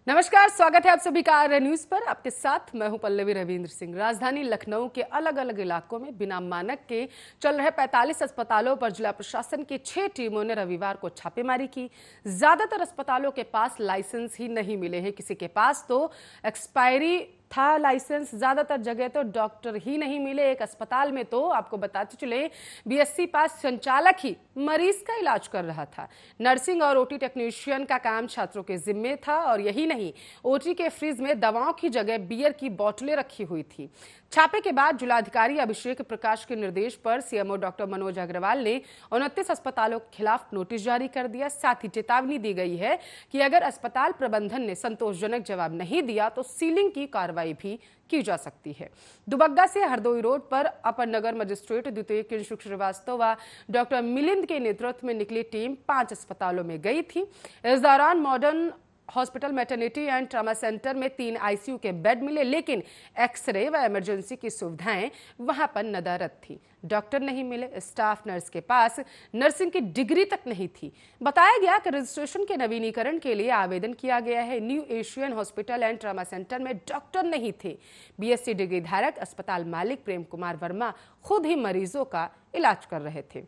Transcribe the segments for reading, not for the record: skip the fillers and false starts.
नमस्कार, स्वागत है आप सभी का आर्य न्यूज पर। आपके साथ मैं हूं पल्लवी रविंद्र सिंह। राजधानी लखनऊ के अलग अलग इलाकों में बिना मानक के चल रहे 45 अस्पतालों पर जिला प्रशासन की 6 टीमों ने रविवार को छापेमारी की। ज्यादातर अस्पतालों के पास लाइसेंस ही नहीं मिले हैं, किसी के पास तो एक्सपायरी था लाइसेंस, ज्यादातर जगह तो डॉक्टर ही नहीं मिले। एक अस्पताल में तो आपको बताते चले बीएससी पास संचालक ही मरीज का इलाज कर रहा था। नर्सिंग और ओटी टेक्नीशियन का काम छात्रों के जिम्मे था। और यही नहीं, ओटी के फ्रिज में दवाओं की जगह बियर की बोतलें रखी हुई थी। छापे के बाद जिलाधिकारी अभिषेक प्रकाश के निर्देश पर सीएमओ डॉक्टर मनोज अग्रवाल ने 29 अस्पतालों के खिलाफ नोटिस जारी कर दिया। साथ ही चेतावनी दी गई है कि अगर अस्पताल प्रबंधन ने संतोषजनक जवाब नहीं दिया तो सीलिंग की कार्रवाई भी की जा सकती है। दुबग्गा से हरदोई रोड पर अपर नगर मजिस्ट्रेट द्वितीय किंशुक श्रीवास्तव व डॉक्टर मिलिंद के नेतृत्व में निकली टीम 5 अस्पतालों में गई थी। इस दौरान modern hospital, maternity and trauma centre में 3 आईसीयू के बेड मिले, लेकिन एक्सरे व इमरजेंसी की सुविधाएं वहां पर नदारद थी। डॉक्टर नहीं मिले, स्टाफ नर्स के पास नर्सिंग की डिग्री तक नहीं थी। बताया गया कि रजिस्ट्रेशन के नवीनीकरण के लिए आवेदन किया गया है। New Asian hospital and trauma centre में डॉक्टर नहीं थे। बीएससी डिग्री धारक अस्पताल मालिक प्रेम कुमार वर्मा खुद ही मरीजों का इलाज कर रहे थे।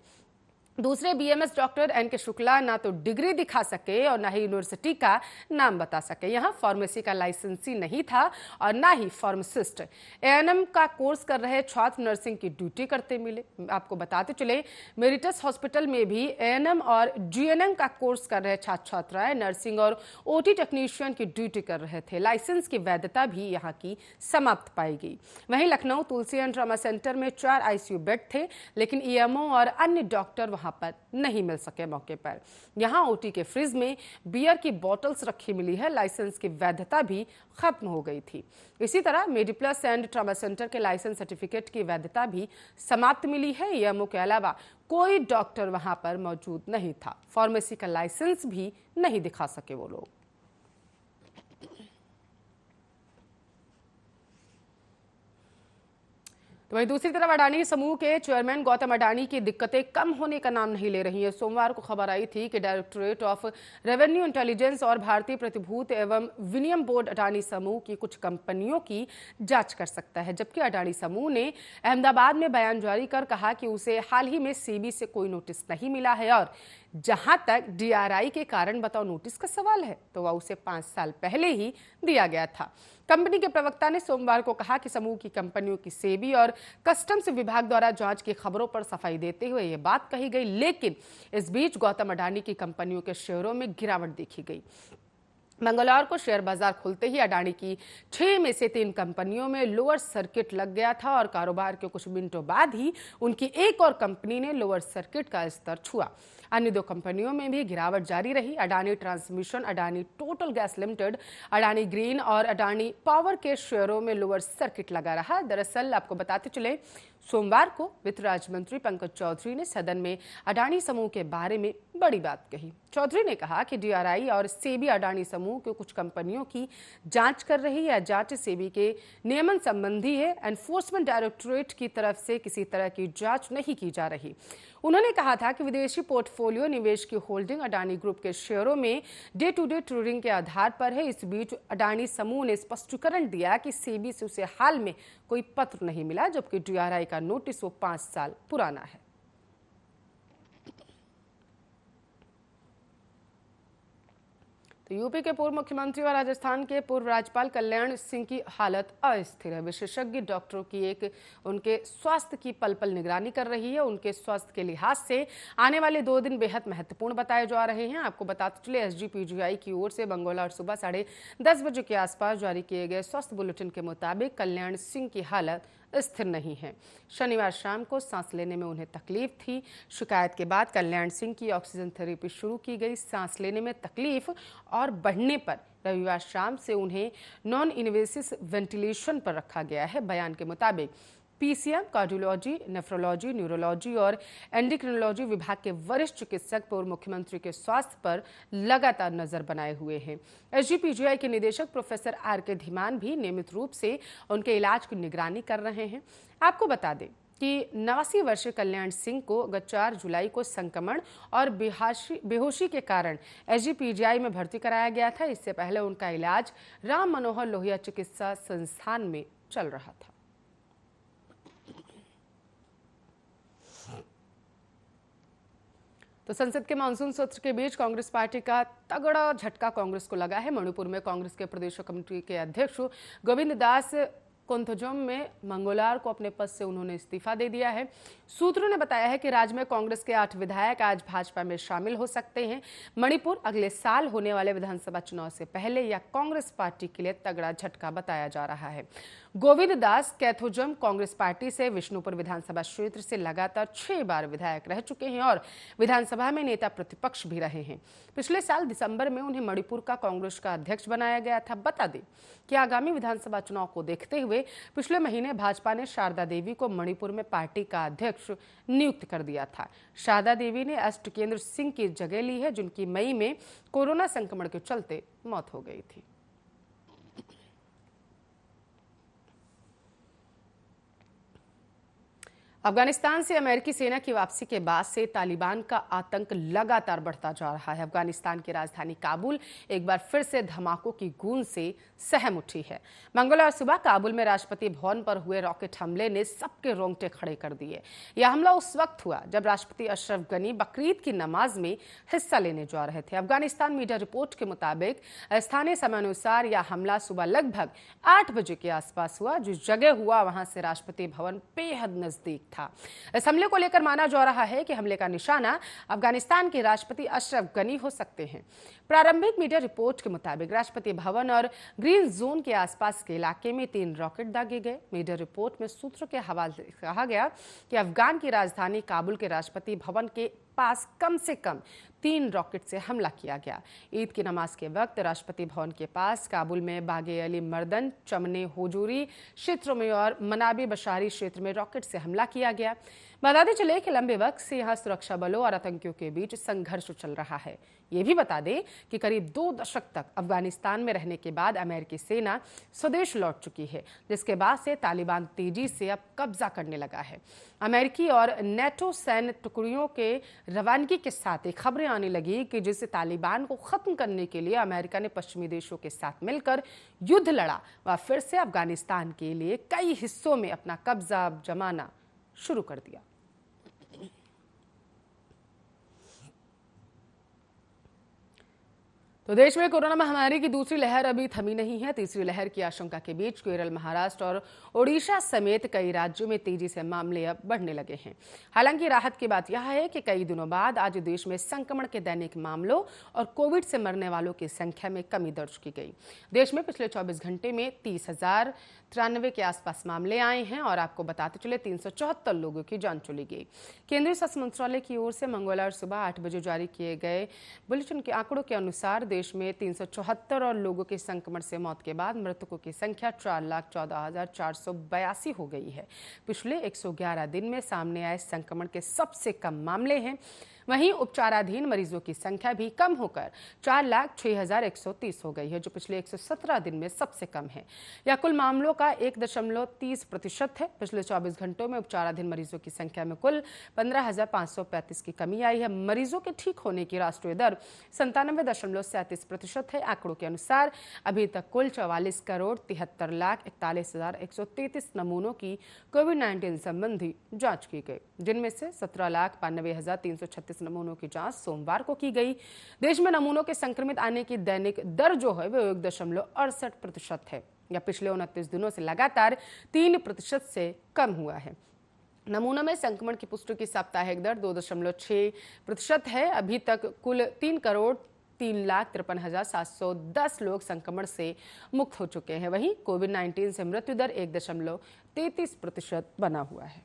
दूसरे बीएमएस डॉक्टर एनके शुक्ला ना तो डिग्री दिखा सके और ना ही यूनिवर्सिटी का नाम बता सके। यहाँ फार्मेसी का लाइसेंस ही नहीं था और ना ही फार्मासिस्ट। एएनएम का कोर्स कर रहे छात्र नर्सिंग की ड्यूटी करते मिले। आपको बताते चले मेरिटस हॉस्पिटल में भी एएनएम और जीएनएम का कोर्स कर रहे छात्र छात्राएं नर्सिंग और ओटी टेक्नीशियन की ड्यूटी कर रहे थे। लाइसेंस की वैधता भी यहाँ की समाप्त पाई गई। वहीं लखनऊ तुलसी एंड ट्रामा सेंटर में 4 आईसीयू बेड थे, लेकिन ईएमओ और अन्य डॉक्टर वहां पर नहीं मिल सके। मौके पर यहां ओटी के फ्रिज में बियर की बोतल्स रखी मिली है। लाइसेंस की वैधता भी खत्म हो गई थी। इसी तरह मेडिप्लस एंड ट्रामा सेंटर के लाइसेंस सर्टिफिकेट की वैधता भी समाप्त मिली है। ईएमओ के अलावा कोई डॉक्टर वहां पर मौजूद नहीं था। फार्मेसी का लाइसेंस भी नहीं दिखा सके वो लोग। तो वहीं दूसरी तरफ अडानी समूह के चेयरमैन गौतम अडानी की दिक्कतें कम होने का नाम नहीं ले रही है। सोमवार को खबर आई थी कि डायरेक्टोरेट ऑफ रेवेन्यू इंटेलिजेंस और भारतीय प्रतिभूति एवं विनिमय बोर्ड अडानी समूह की कुछ कंपनियों की जांच कर सकता है, जबकि अडानी समूह ने अहमदाबाद में बयान जारी कर कहा कि उसे हाल ही में सेबी से कोई नोटिस नहीं मिला है। और जहां तक डीआरआई के कारण बताओ नोटिस का सवाल है तो वह उसे 5 साल पहले ही दिया गया था। कंपनी के प्रवक्ता ने सोमवार को कहा कि समूह की कंपनियों की सेबी और कस्टम्स विभाग द्वारा जांच की खबरों पर सफाई देते हुए यह बात कही गई, लेकिन इस बीच गौतम अडानी की कंपनियों के शेयरों में गिरावट देखी गई। मंगलवार को शेयर बाजार खुलते ही अडानी की 6 में से 3 कंपनियों में लोअर सर्किट लग गया था और कारोबार के कुछ मिनटों बाद ही उनकी एक और कंपनी ने लोअर सर्किट का स्तर छुआ। अन्य 2 कंपनियों में भी गिरावट जारी रही। Adani transmission, Adani total gas limited, Adani green और अडानी पावर के शेयरों में लोअर सर्किट लगा रहा। दरअसल आपको बताते चले सोमवार को वित्त राज्य मंत्री पंकज चौधरी ने सदन में अडानी समूह के बारे में बड़ी बात कही। चौधरी ने कहा कि डीआरआई और सेबी अडानी समूह के कुछ कंपनियों की जांच कर रही है। जांच सेबी के नियमन संबंधी है। एनफोर्समेंट डायरेक्टोरेट की तरफ से किसी तरह की जांच नहीं की जा रही। उन्होंने कहा था कि विदेशी पोर्टफोलियो निवेश की होल्डिंग अडानी ग्रुप के शेयरों में डे टू डे ट्रेडिंग के आधार पर है। इस बीच अडानी समूह ने स्पष्टीकरण दिया कि सेबी से उसे हाल में कोई पत्र नहीं मिला, जबकि डीआरआई का नोटिस वो 5 साल पुराना है। तो यूपी के पूर्व मुख्यमंत्री और राजस्थान के पूर्व राज्यपाल कल्याण सिंह की हालत अस्थिर है। विशेषज्ञ डॉक्टरों की उनके स्वास्थ्य की पल पल निगरानी कर रही है। उनके स्वास्थ्य के लिहाज से आने वाले 2 दिन बेहद महत्वपूर्ण बताए जा रहे हैं। आपको बताते चले एसजीपीजीआई की ओर से मंगलवार सुबह 10:30 बजे के आसपास जारी किए गए स्वास्थ्य बुलेटिन के मुताबिक कल्याण सिंह की हालत स्थिर नहीं है। शनिवार शाम को सांस लेने में उन्हें तकलीफ थी। शिकायत के बाद कल्याण सिंह की ऑक्सीजन थेरेपी शुरू की गई। सांस लेने में तकलीफ और बढ़ने पर रविवार शाम से उन्हें नॉन इन्वेसिव वेंटिलेशन पर रखा गया है। बयान के मुताबिक पीसीएम, कार्डियोलॉजी, नेफ्रोलॉजी, न्यूरोलॉजी और एंडोक्रिनोलॉजी विभाग के वरिष्ठ चिकित्सक पूर्व मुख्यमंत्री के स्वास्थ्य पर लगातार नजर बनाए हुए हैं। एसजीपीजीआई के निदेशक प्रोफेसर आर के धीमान भी नियमित रूप से उनके इलाज की निगरानी कर रहे हैं। आपको बता दें कि 89 वर्षीय कल्याण सिंह को गत 4 जुलाई को संक्रमण और बेहोशी के कारण एसजीपीजीआई में भर्ती कराया गया था। इससे पहले उनका इलाज राम मनोहर लोहिया चिकित्सा संस्थान में चल रहा था। तो संसद के मानसून सत्र के बीच कांग्रेस पार्टी का तगड़ा झटका कांग्रेस को लगा है। मणिपुर में कांग्रेस के प्रदेश कमेटी के अध्यक्ष गोविंद दास कोंथोजम में मंगलवार को अपने पद से उन्होंने इस्तीफा दे दिया है। सूत्रों ने बताया है कि राज्य में कांग्रेस के 8 विधायक आज भाजपा में शामिल हो सकते हैं। मणिपुर अगले साल होने वाले विधानसभा चुनाव से पहले यह कांग्रेस पार्टी के लिए तगड़ा झटका बताया जा रहा है। गोविंद दास कैथोजम कांग्रेस पार्टी से विष्णुपुर विधानसभा क्षेत्र से लगातार 6 बार विधायक रह चुके हैं और विधानसभा में नेता प्रतिपक्ष भी रहे हैं। पिछले साल दिसंबर में उन्हें मणिपुर का कांग्रेस का अध्यक्ष बनाया गया था। बता दें कि आगामी विधानसभा चुनाव को देखते हुए पिछले महीने भाजपा ने शारदा देवी को मणिपुर में पार्टी का अध्यक्ष नियुक्त कर दिया था। शारदा देवी ने एस टिकेंद्र सिंह की जगह ली है, जिनकी मई में कोरोना संक्रमण के चलते मौत हो गई थी। अफगानिस्तान से अमेरिकी सेना की वापसी के बाद से तालिबान का आतंक लगातार बढ़ता जा रहा है। अफगानिस्तान की राजधानी काबुल एक बार फिर से धमाकों की गूंज से सहम उठी है। मंगलवार सुबह काबुल में राष्ट्रपति भवन पर हुए रॉकेट हमले ने सबके रोंगटे खड़े कर दिए। यह हमला उस वक्त हुआ जब राष्ट्रपति अशरफ गनी बकरीद की नमाज में हिस्सा लेने जा रहे थे। अफगानिस्तान मीडिया रिपोर्ट के मुताबिक स्थानीय समयानुसार यह हमला सुबह लगभग 8 बजे के आसपास हुआ। जिस जगह हुआ वहां से राष्ट्रपति भवन बेहद नजदीक था। इस हमले को लेकर माना जा रहा है कि हमले का निशाना अफगानिस्तान के राष्ट्रपति अशरफ गनी हो सकते हैं। प्रारंभिक मीडिया रिपोर्ट के मुताबिक राष्ट्रपति भवन और ग्रीन जोन के आसपास के इलाके में 3 रॉकेट दागे गए। मीडिया रिपोर्ट में सूत्रों के हवाले से कहा गया कि अफगान की राजधानी काबुल के राष्ट्रपति भवन के पास कम से कम 3 रॉकेट से हमला किया गया। ईद की नमाज के वक्त राष्ट्रपति भवन के पास काबुल में बागे अली मर्दन, चमने होजूरी क्षेत्रों में और मनाबी बशारी क्षेत्र में रॉकेट से हमला किया गया। बताते चले कि लंबे वक्त से यहां सुरक्षा बलों और आतंकियों के बीच संघर्ष चल रहा है। ये भी बता दें कि करीब 2 दशक तक अफगानिस्तान में रहने के बाद अमेरिकी सेना स्वदेश लौट चुकी है, जिसके बाद से तालिबान तेजी से अब कब्जा करने लगा है। अमेरिकी और नेटो सैन्य टुकड़ियों के रवानगी के साथ एक खबरें आने लगी कि जिससे तालिबान को खत्म करने के लिए अमेरिका ने पश्चिमी देशों के साथ मिलकर युद्ध लड़ा, वह फिर से अफगानिस्तान के लिए कई हिस्सों में अपना कब्जा जमाना शुरू कर दिया। तो देश में कोरोना महामारी की दूसरी लहर अभी थमी नहीं है। तीसरी लहर की आशंका के बीच केरल, महाराष्ट्र और ओडिशा समेत कई राज्यों में तेजी से मामले अब बढ़ने लगे हैं। हालांकि राहत की बात यह है कि कई दिनों बाद आज देश में संक्रमण के दैनिक मामलों और कोविड से मरने वालों की संख्या में कमी दर्ज की गई। देश में पिछले 24 घंटे में 30,093 के आसपास मामले आए हैं और आपको बताते चले 374 लोगों की जान चली गई। केंद्रीय स्वास्थ्य मंत्रालय की ओर से मंगलवार सुबह 8 बजे जारी किए गए बुलेटिन के आंकड़ों के अनुसार देश में 374 और लोगों के संक्रमण से मौत के बाद मृतकों की संख्या 4,14,482 हो गई है। पिछले 111 दिन में सामने आए संक्रमण के सबसे कम मामले हैं। वहीं उपचाराधीन मरीजों की संख्या भी कम होकर 4,06,130 हो गई है, जो पिछले 117 दिन में सबसे कम है। यह कुल मामलों का 1.30% है। पिछले 24 घंटों में उपचाराधीन मरीजों की संख्या में कुल 15,535 की कमी आई है। मरीजों के ठीक होने की राष्ट्रीय दर 97.37% है। आंकड़ों के अनुसार अभी तक कुल 44,73,41,133 नमूनों की कोविड-19 संबंधी जांच की गई, जिनमें से 17,92,336 नमूनों की जांच सोमवार को की गई। देश में नमूनों के संक्रमित आने की दैनिक दर जो है वो 1.68% है। यह पिछले 29 दिनों से लगातार 3% से कम हुआ है। नमूनों में संक्रमण की पुष्टि की साप्ताहिक दर 2.6% है। अभी तक कुल 3,03,53,710 लोग संक्रमण से मुक्त हो चुके हैं। वहीं कोविड-19 से मृत्यु दर 1.33% बना हुआ है।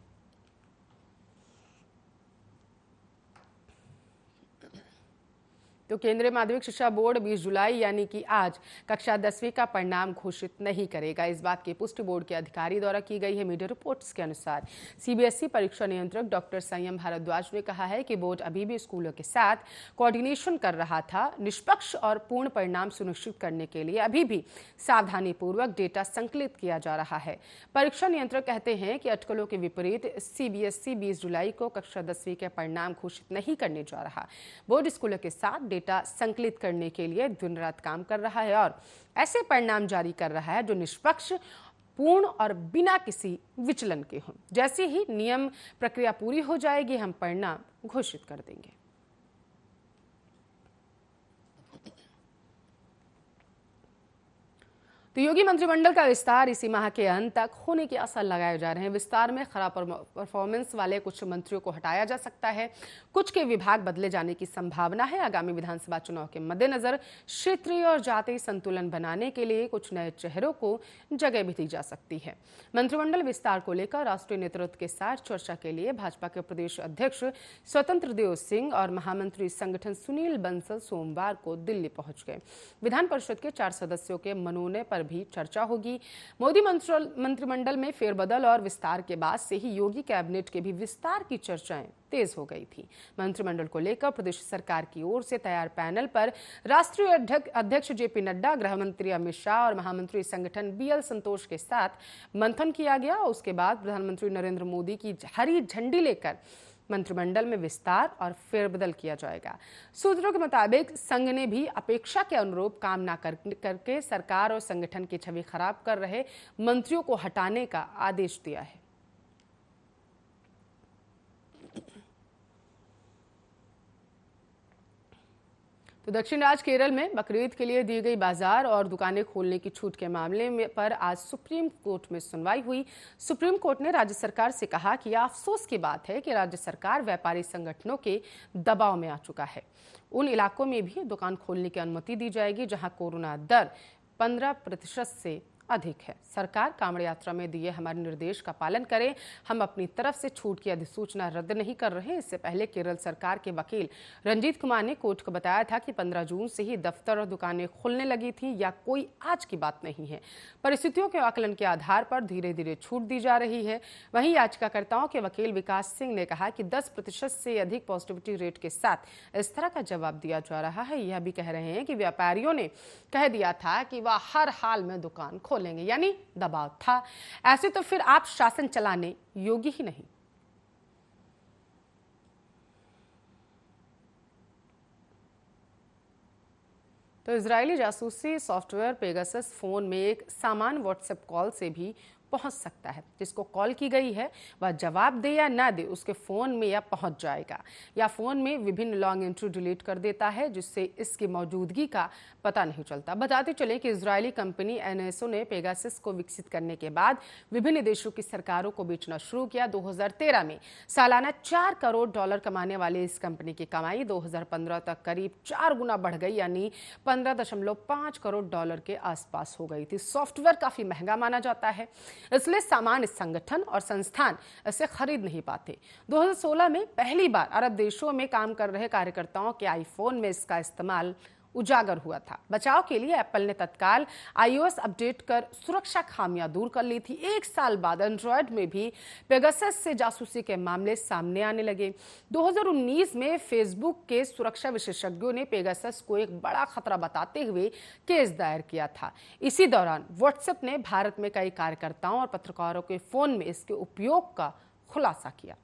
तो केंद्रीय माध्यमिक शिक्षा बोर्ड 20 जुलाई यानी कि आज कक्षा 10वीं का परिणाम घोषित नहीं करेगा। इस बात की पुष्टि बोर्ड के अधिकारी द्वारा की गई है। मीडिया रिपोर्ट्स के अनुसार सीबीएसई परीक्षा नियंत्रक डॉक्टर संयम भारद्वाज ने कहा है कि बोर्ड अभी भी स्कूलों के साथ कोऑर्डिनेशन कर रहा था। निष्पक्ष और पूर्ण परिणाम सुनिश्चित करने के लिए अभी भी सावधानीपूर्वक डेटा संकलित किया जा रहा है। परीक्षा नियंत्रक कहते हैं कि अटकलों के विपरीत सीबीएसई 20 जुलाई को कक्षा 10वीं के परिणाम घोषित नहीं करने जा रहा। बोर्ड स्कूलों के साथ डेटा संकलित करने के लिए दिन रात काम कर रहा है और ऐसे परिणाम जारी कर रहा है जो निष्पक्ष, पूर्ण और बिना किसी विचलन के हों। जैसे ही नियम प्रक्रिया पूरी हो जाएगी, हम परिणाम घोषित कर देंगे। तो योगी मंत्रिमंडल का विस्तार इसी माह के अंत तक होने के आसार लगाए जा रहे हैं। विस्तार में खराब परफॉर्मेंस वाले कुछ मंत्रियों को हटाया जा सकता है, कुछ के विभाग बदले जाने की संभावना है। आगामी विधानसभा चुनाव के मद्देनजर क्षेत्रीय और जातीय संतुलन बनाने के लिए कुछ नए चेहरों को जगह भी दी जा सकती है। मंत्रिमंडल विस्तार को लेकर राष्ट्रीय नेतृत्व के साथ चर्चा के लिए भाजपा के प्रदेश अध्यक्ष स्वतंत्र देव सिंह और महामंत्री संगठन सुनील बंसल सोमवार को दिल्ली पहुंच गए। विधान परिषद के 4 सदस्यों के मनोनयन पर भी चर्चा होगी। मोदी मंत्रिमंडल में फेरबदल और विस्तार के बाद से ही योगी कैबिनेट के भी विस्तार की चर्चाएं तेज हो गई थी। मंत्रिमंडल को लेकर प्रदेश सरकार की ओर से तैयार पैनल पर राष्ट्रीय अध्यक्ष जेपी नड्डा, गृह मंत्री अमित शाह और महामंत्री संगठन बीएल संतोष के साथ मंथन किया गया। उसके बाद प्रधानमंत्री नरेंद्र मोदी की हरी झंडी लेकर मंत्रिमंडल में विस्तार और फेरबदल किया जाएगा। सूत्रों के मुताबिक संघ ने भी अपेक्षा के अनुरूप काम न करके सरकार और संगठन की छवि खराब कर रहे मंत्रियों को हटाने का आदेश दिया है। तो दक्षिण राज्य केरल में बकरीद के लिए दी गई बाजार और दुकानें खोलने की छूट के मामले में पर आज सुप्रीम कोर्ट में सुनवाई हुई। सुप्रीम कोर्ट ने राज्य सरकार से कहा कि यह अफसोस की बात है कि राज्य सरकार व्यापारी संगठनों के दबाव में आ चुका है। उन इलाकों में भी दुकान खोलने की अनुमति दी जाएगी जहां कोरोना दर 15% से अधिक है। सरकार कांवड़ यात्रा में दिए हमारे निर्देश का पालन करें। हम अपनी तरफ से छूट की अधिसूचना रद्द नहीं कर रहे। इससे पहले केरल सरकार के वकील रंजीत कुमार ने कोर्ट को बताया था कि 15 जून से ही दफ्तर और दुकानें खुलने लगी थी, या कोई आज की बात नहीं है। परिस्थितियों के आकलन के आधार पर धीरे धीरे छूट दी जा रही है। वहीं याचिकाकर्ताओं के वकील विकास सिंह ने कहा कि 10% से अधिक पॉजिटिविटी रेट के साथ इस तरह का जवाब दिया जा रहा है। यह भी कह रहे हैं कि व्यापारियों ने कह दिया था कि वह हर हाल में दुकान खोलेंगे, यानी दबाव था। ऐसे तो फिर आप शासन चलाने योग्य ही नहीं। तो इजरायली जासूसी सॉफ्टवेयर पेगासस फोन में एक सामान्य व्हाट्सएप कॉल से भी पहुंच सकता है। जिसको कॉल की गई है वह जवाब दे या ना दे, उसके फोन में यह पहुंच जाएगा या फोन में विभिन्न लॉन्ग एंट्री डिलीट कर देता है, जिससे इसकी मौजूदगी का पता नहीं चलता। बताते चले कि इजरायली कंपनी एनएसओ ने पेगासस को विकसित करने के बाद विभिन्न देशों की सरकारों को बेचना शुरू किया। 2013 में सालाना $4 करोड़ कमाने वाली इस कंपनी की कमाई 2015 तक करीब 4 गुना बढ़ गई, यानी $15.5 करोड़ के आसपास हो गई थी। सॉफ्टवेयर काफी महंगा माना जाता है, इसलिए सामान्य संगठन और संस्थान इसे खरीद नहीं पाते। 2016 में पहली बार अरब देशों में काम कर रहे कार्यकर्ताओं के आईफोन में इसका इस्तेमाल उजागर हुआ था। बचाव के लिए एप्पल ने तत्काल iOS अपडेट कर सुरक्षा खामियां दूर कर ली थी। 1 साल बाद एंड्रॉयड में भी पेगासस से जासूसी के मामले सामने आने लगे। 2019 में फेसबुक के सुरक्षा विशेषज्ञों ने पेगासस को एक बड़ा खतरा बताते हुए केस दायर किया था। इसी दौरान व्हाट्सएप ने भारत में कई कार्यकर्ताओं और पत्रकारों के फोन में इसके उपयोग का खुलासा किया।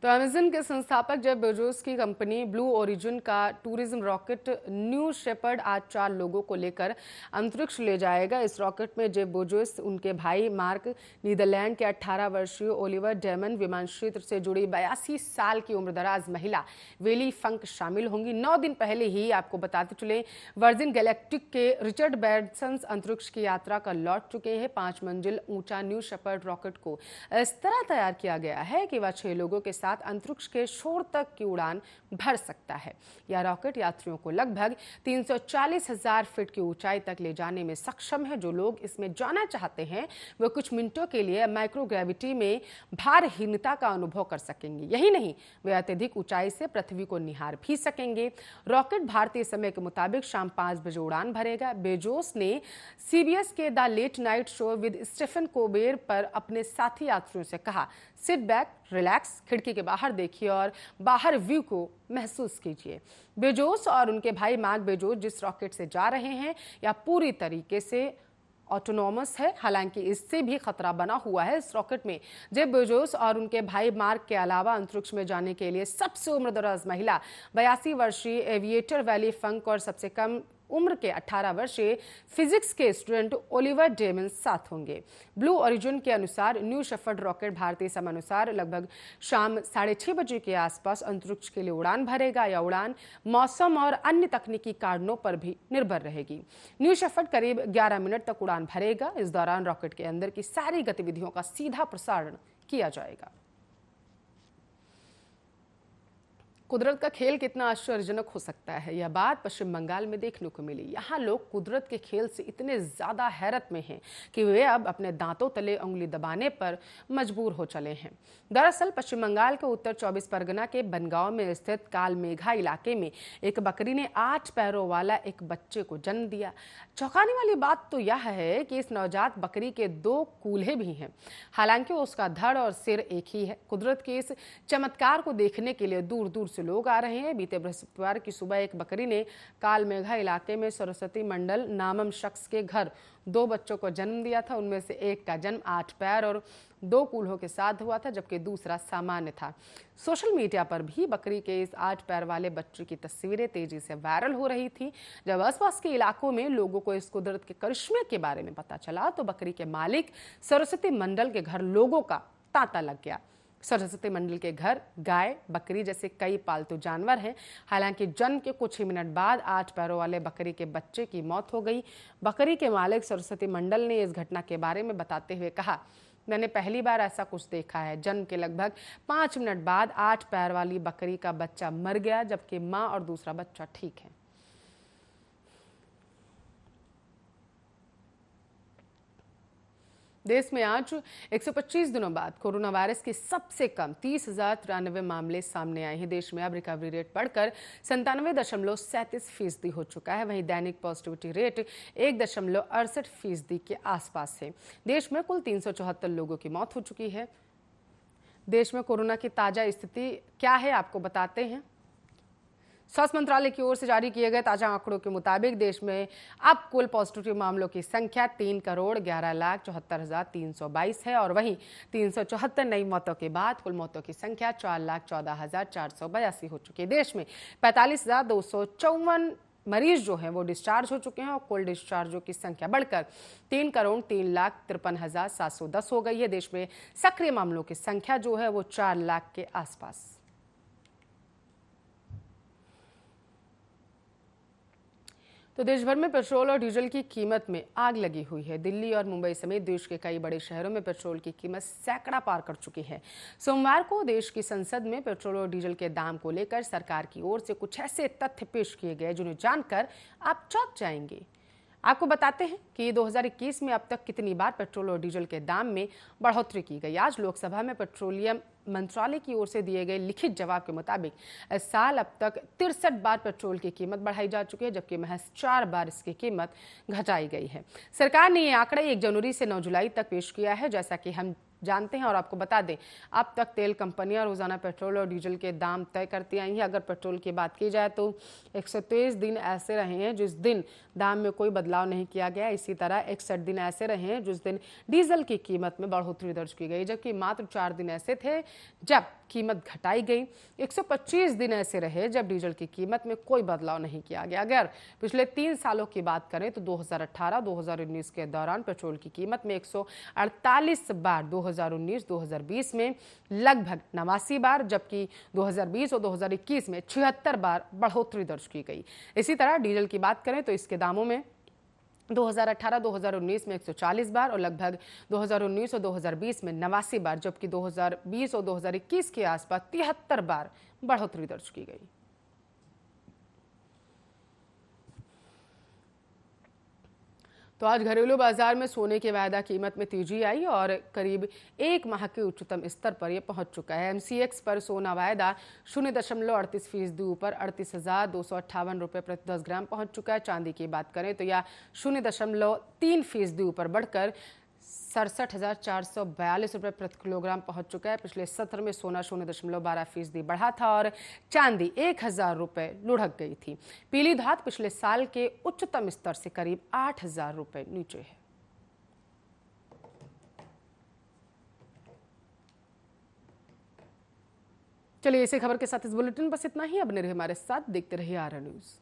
तो अमेजन के संस्थापक जेफ बेजोस की कंपनी ब्लू ओरिजिन का टूरिज्म रॉकेट न्यू शेपर्ड आज 4 लोगों को लेकर अंतरिक्ष ले जाएगा। इस रॉकेट में जेफ बेजोस, उनके भाई मार्क, नीदरलैंड के 18 वर्षीय ओलिवर डेमन, विमान क्षेत्र से जुड़ी 82 साल की उम्रदराज महिला वेली फंक शामिल होंगी। 9 दिन पहले ही आपको बताते चले वर्जिन गैलेक्टिक के रिचर्ड ब्रैनसन अंतरिक्ष की यात्रा कर लौट चुके हैं। 5 मंजिल ऊंचा न्यू शेपर्ड रॉकेट को इस तरह तैयार किया गया है कि वह 6 लोगों के साथ साथ अंतरिक्ष के छोर तक की उड़ान भर सकता है। यह रॉकेट यात्रियों को लगभग 340,000 फीट की ऊंचाई तक ले जाने में सक्षम है। जो लोग इसमें जाना चाहते हैं वे कुछ मिनटों के लिए माइक्रोग्रेविटी में भारहीनता का अनुभव कर सकेंगे। यही नहीं, वे अत्यधिक ऊंचाई से पृथ्वी को निहार भी सकेंगे। रॉकेट भारतीय समय के मुताबिक शाम 5 बजे उड़ान भरेगा। बेजोस ने CBS के the Late Night Show with Stephen Colbert पर अपने साथी यात्रियों से कहा, सिट बैक, रिलैक्स, खिड़की के बाहर देखिए और बाहर व्यू को महसूस कीजिए। बेजोस और उनके भाई मार्क बेजोस जिस रॉकेट से जा रहे हैं या पूरी तरीके से ऑटोनॉमस है, हालांकि इससे भी खतरा बना हुआ है। इस रॉकेट में जेफ बेजोस और उनके भाई मार्क के अलावा अंतरिक्ष में जाने के लिए सबसे उम्रदराज महिला 82 वर्षीय एविएटर वैली फंक और सबसे कम उम्र के 18 वर्षीय फिजिक्स के स्टूडेंट ओलिवर डेमन साथ होंगे। ब्लू ओरिजिन के अनुसार न्यू शेफर्ड रॉकेट भारतीय समय अनुसार लगभग शाम 6:30 बजे के आसपास अंतरिक्ष के लिए उड़ान भरेगा। यह उड़ान मौसम और अन्य तकनीकी कारणों पर भी निर्भर रहेगी। न्यू शेफर्ड करीब 11 मिनट तक उड़ान भरेगा। इस दौरान रॉकेट के अंदर की सारी गतिविधियों का सीधा प्रसारण किया जाएगा। कुदरत का खेल कितना आश्चर्यजनक हो सकता है, यह बात पश्चिम बंगाल में देखने को मिली। यहाँ लोग कुदरत के खेल से इतने ज्यादा हैरत में हैं कि वे अब अपने दांतों तले उंगली दबाने पर मजबूर हो चले हैं। दरअसल पश्चिम बंगाल के उत्तर 24 परगना के बनगांव में स्थित कालमेघा इलाके में एक बकरी ने 8 पैरों वाला एक बच्चे को जन्म दिया। चौंकाने वाली बात तो यह है कि इस नवजात बकरी के 2 कूल्हे भी हैं। हालांकि उसका धड़ और सिर एक ही है। कुदरत के इस चमत्कार को देखने के लिए दूर दूर से लोग आ रहे हैं। बीते बृहस्पतिवार की सुबह एक बकरी ने कालमेघा इलाके में सरस्वती मंडल नामम शख्स के घर 2 बच्चों को जन्म दिया था। उनमें से एक का जन्म 8 पैर और 2 कूल्हों के साथ हुआ था, जबकि दूसरा सामान्य था। सोशल मीडिया पर भी बकरी के इस 8 पैर वाले बच्चे की तस्वीरें तेजी से वायरल हो रही थी। जब आसपास के इलाकों में लोगों को इस कुदरत के करिश्मे के बारे में पता चला तो बकरी के मालिक सरस्वती मंडल के घर लोगों का तांता लग गया। सरस्वती मंडल के घर गाय, बकरी जैसे कई पालतू जानवर हैं। हालांकि जन्म के कुछ ही मिनट बाद 8 पैरों वाले बकरी के बच्चे की मौत हो गई। बकरी के मालिक सरस्वती मंडल ने इस घटना के बारे में बताते हुए कहा, मैंने पहली बार ऐसा कुछ देखा है। जन्म के लगभग 5 मिनट बाद 8 पैर वाली बकरी का बच्चा मर गया, जबकि मां और दूसरा बच्चा ठीक है। देश में आज 125 दिनों बाद कोरोना वायरस के सबसे कम 30,093 मामले सामने आए हैं। देश में अब रिकवरी रेट बढ़कर 97.37% हो चुका है। वहीं दैनिक पॉजिटिविटी रेट 1.68% के आसपास है। देश में कुल 374 लोगों की मौत हो चुकी है। देश में कोरोना की ताजा स्थिति क्या है आपको बताते हैं। स्वास्थ्य मंत्रालय की ओर से जारी किए गए ताजा आंकड़ों के मुताबिक देश में अब कुल पॉजिटिव मामलों की संख्या 3,11,74,322 है और वहीं 374 नई मौतों के बाद कुल मौतों की संख्या 4,14,482 हो चुकी है। देश में 45,254 मरीज जो हैं वो डिस्चार्ज हो चुके हैं और कुल डिस्चार्जों की संख्या बढ़कर 3,03,53,710 हो गई है। देश में सक्रिय मामलों की संख्या जो है वो 4 लाख के आसपास। तो देश भर में पेट्रोल और डीजल की कीमत में आग लगी हुई है। दिल्ली और मुंबई समेत देश के कई बड़े शहरों में पेट्रोल की कीमत सैकड़ा पार कर चुकी है। सोमवार को देश की संसद में पेट्रोल और डीजल के दाम को लेकर सरकार की ओर से कुछ ऐसे तथ्य पेश किए गए जिन्हें जानकर आप चौंक जाएंगे। आपको बताते हैं कि 2021 में अब तक कितनी बार पेट्रोल और डीजल के दाम में बढ़ोतरी की गई। आज लोकसभा में पेट्रोलियम मंत्रालय की ओर से दिए गए लिखित जवाब के मुताबिक इस साल अब तक 63 बार पेट्रोल की कीमत बढ़ाई जा चुकी है, जबकि महज 4 बार इसकी कीमत घटाई गई है। सरकार ने ये आंकड़ा 1 जनवरी से 9 जुलाई तक पेश किया है। जैसा कि हम जानते हैं और आपको बता दें, अब तक तेल कंपनियां रोजाना पेट्रोल और डीजल के दाम तय करती आई हैं। अगर पेट्रोल की बात की जाए तो 123 दिन ऐसे रहे हैं जिस दिन दाम में कोई बदलाव नहीं किया गया। इसी तरह 61 दिन ऐसे रहे हैं जिस दिन डीजल की कीमत में बढ़ोतरी दर्ज की गई, जबकि मात्र 4 दिन ऐसे थे जब कीमत घटाई गई। 125 दिन ऐसे रहे जब डीजल की कीमत में कोई बदलाव नहीं किया गया। अगर पिछले 3 सालों की बात करें तो 2018-2019 के दौरान पेट्रोल की कीमत में 148 बार, 2019-2020 में लगभग 89 बार, जबकि 2020 और 2021 में 76 बार बढ़ोतरी दर्ज की गई। इसी तरह डीजल की बात करें तो इसके दामों में 2018-2019 में 140 बार और लगभग 2019 और 2020 में 89 बार, जबकि 2020 और 2021 के आसपास 73 बार बढ़ोतरी दर्ज की गई। तो आज घरेलू बाजार में सोने के वायदा कीमत में तेजी आई और करीब एक माह के उच्चतम स्तर पर यह पहुंच चुका है। MCX पर सोना वायदा 0.38% ऊपर 38,258 रुपये प्रति 10 ग्राम पहुंच चुका है। चांदी की बात करें तो यह 0.3% ऊपर बढ़कर 67,442 रुपये प्रति किलोग्राम पहुंच चुका है। पिछले सत्र में सोना 0.12% बढ़ा था और चांदी 1,000 रुपये लुढ़क गई थी। पीली धात पिछले साल के उच्चतम स्तर से करीब 8,000 रुपये नीचे है। चलिए, इसी खबर के साथ इस बुलेटिन बस इतना ही। अब बने रहिए हमारे साथ, देखते रहिए आरएन न्यूज।